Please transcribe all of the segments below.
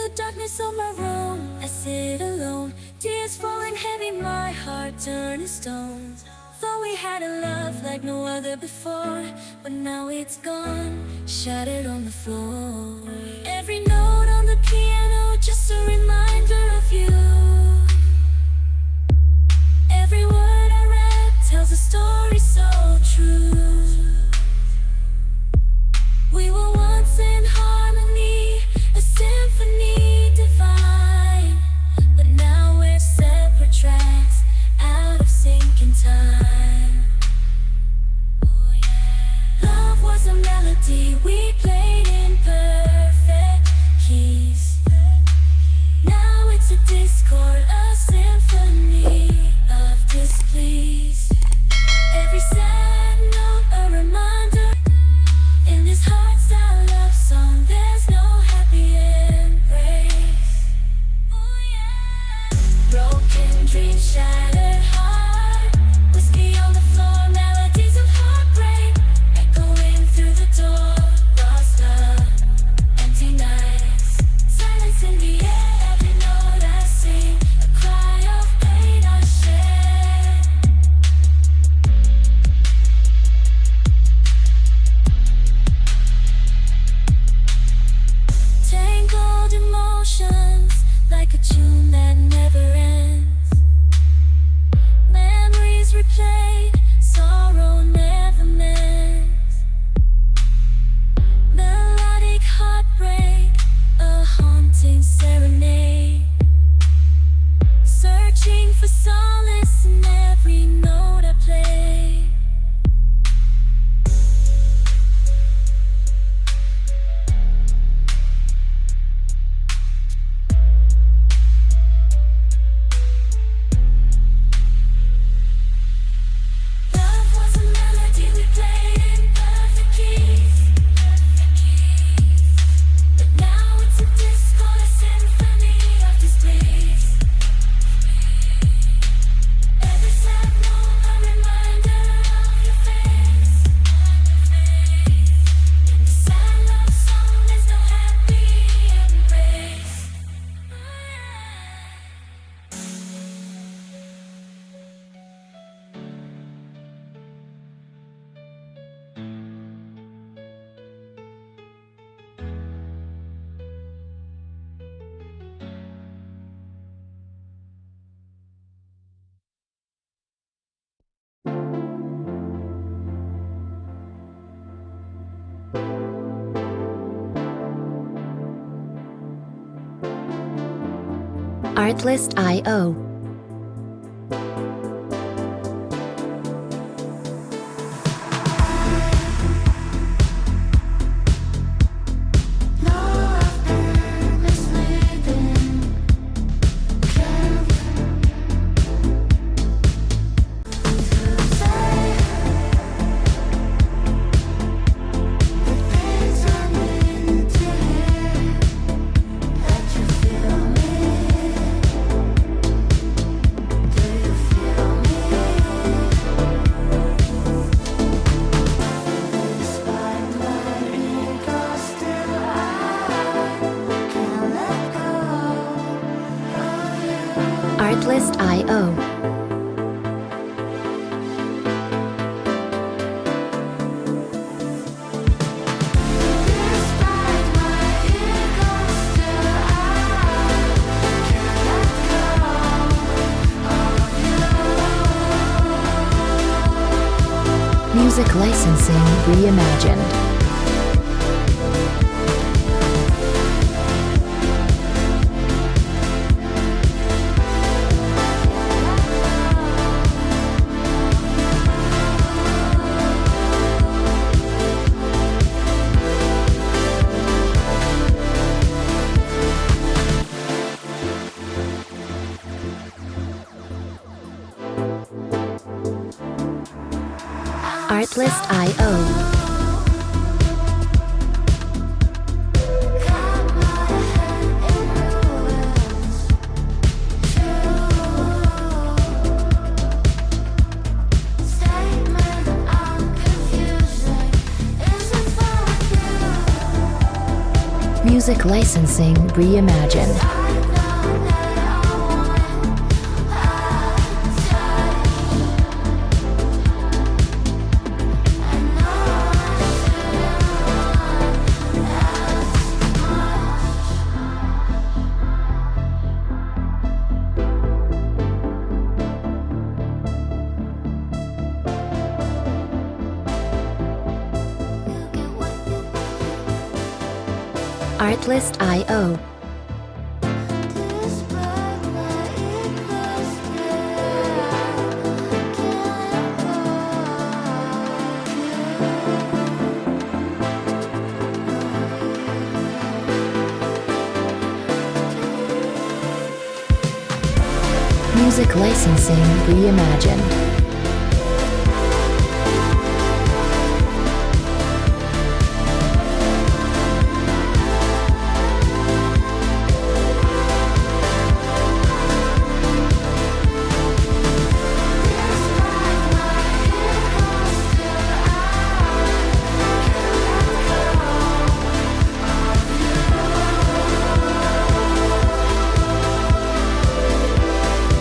the darkness of my room, I sit alone, tears falling heavy, my heart turning stone. Thought we had a love like no other before, but now it's gone, shattered on the floor. Every note on the piano, just a reminder of you. Every word I read tells a story so true. We were once in harmony, a symphony divine, but now we're separate tracks, out of sync in time. Oh, yeah. Love was a melody we played in perfect keys. Now it's a discord, a symphony of displeased. Every sad note a reminder. In this hardstyle love song, there's no happy embrace. Oh yeah. Broken dreams, shattered heart, whiskey on the floor, melodies of heartbreak, echoing through the door. Lost love, empty nights, silence in the air. Every note I sing, a cry of pain I share. Tangled emotions, like a tune that never ends. Memories replayed, sorrow never mends. Melodic heartbreak, a haunting serenade. Searching for solace in every note I play. Love was a melody we played in perfect keys. But now it's a discord, a symphony of disbelief. Every sad note a reminder of your face. In the sad love song, there's no happy embrace. Artlist.io. Artlist.io. Music licensing reimagined. Artlist.io. Music licensing reimagined. Artlist.io. Music licensing reimagined.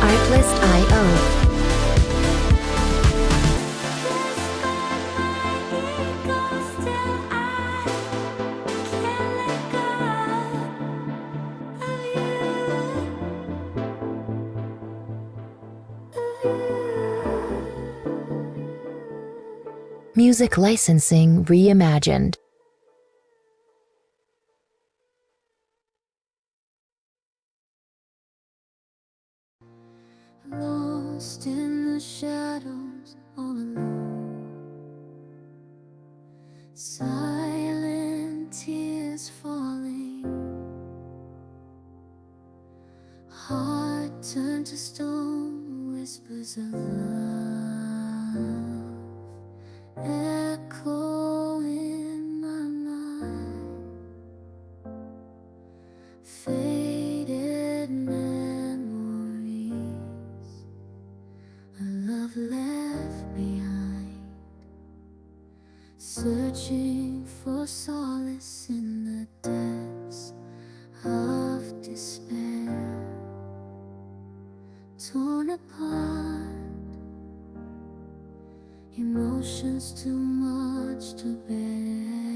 Artlist.io. Music licensing reimagined. Lost in the shadows, all alone. Silent tears falling. Heart turned to stone, whispers of love echo in my mind. Faded memories, a love left behind, searching for solace in the depths of despair. Torn apart, emotions too much to bear.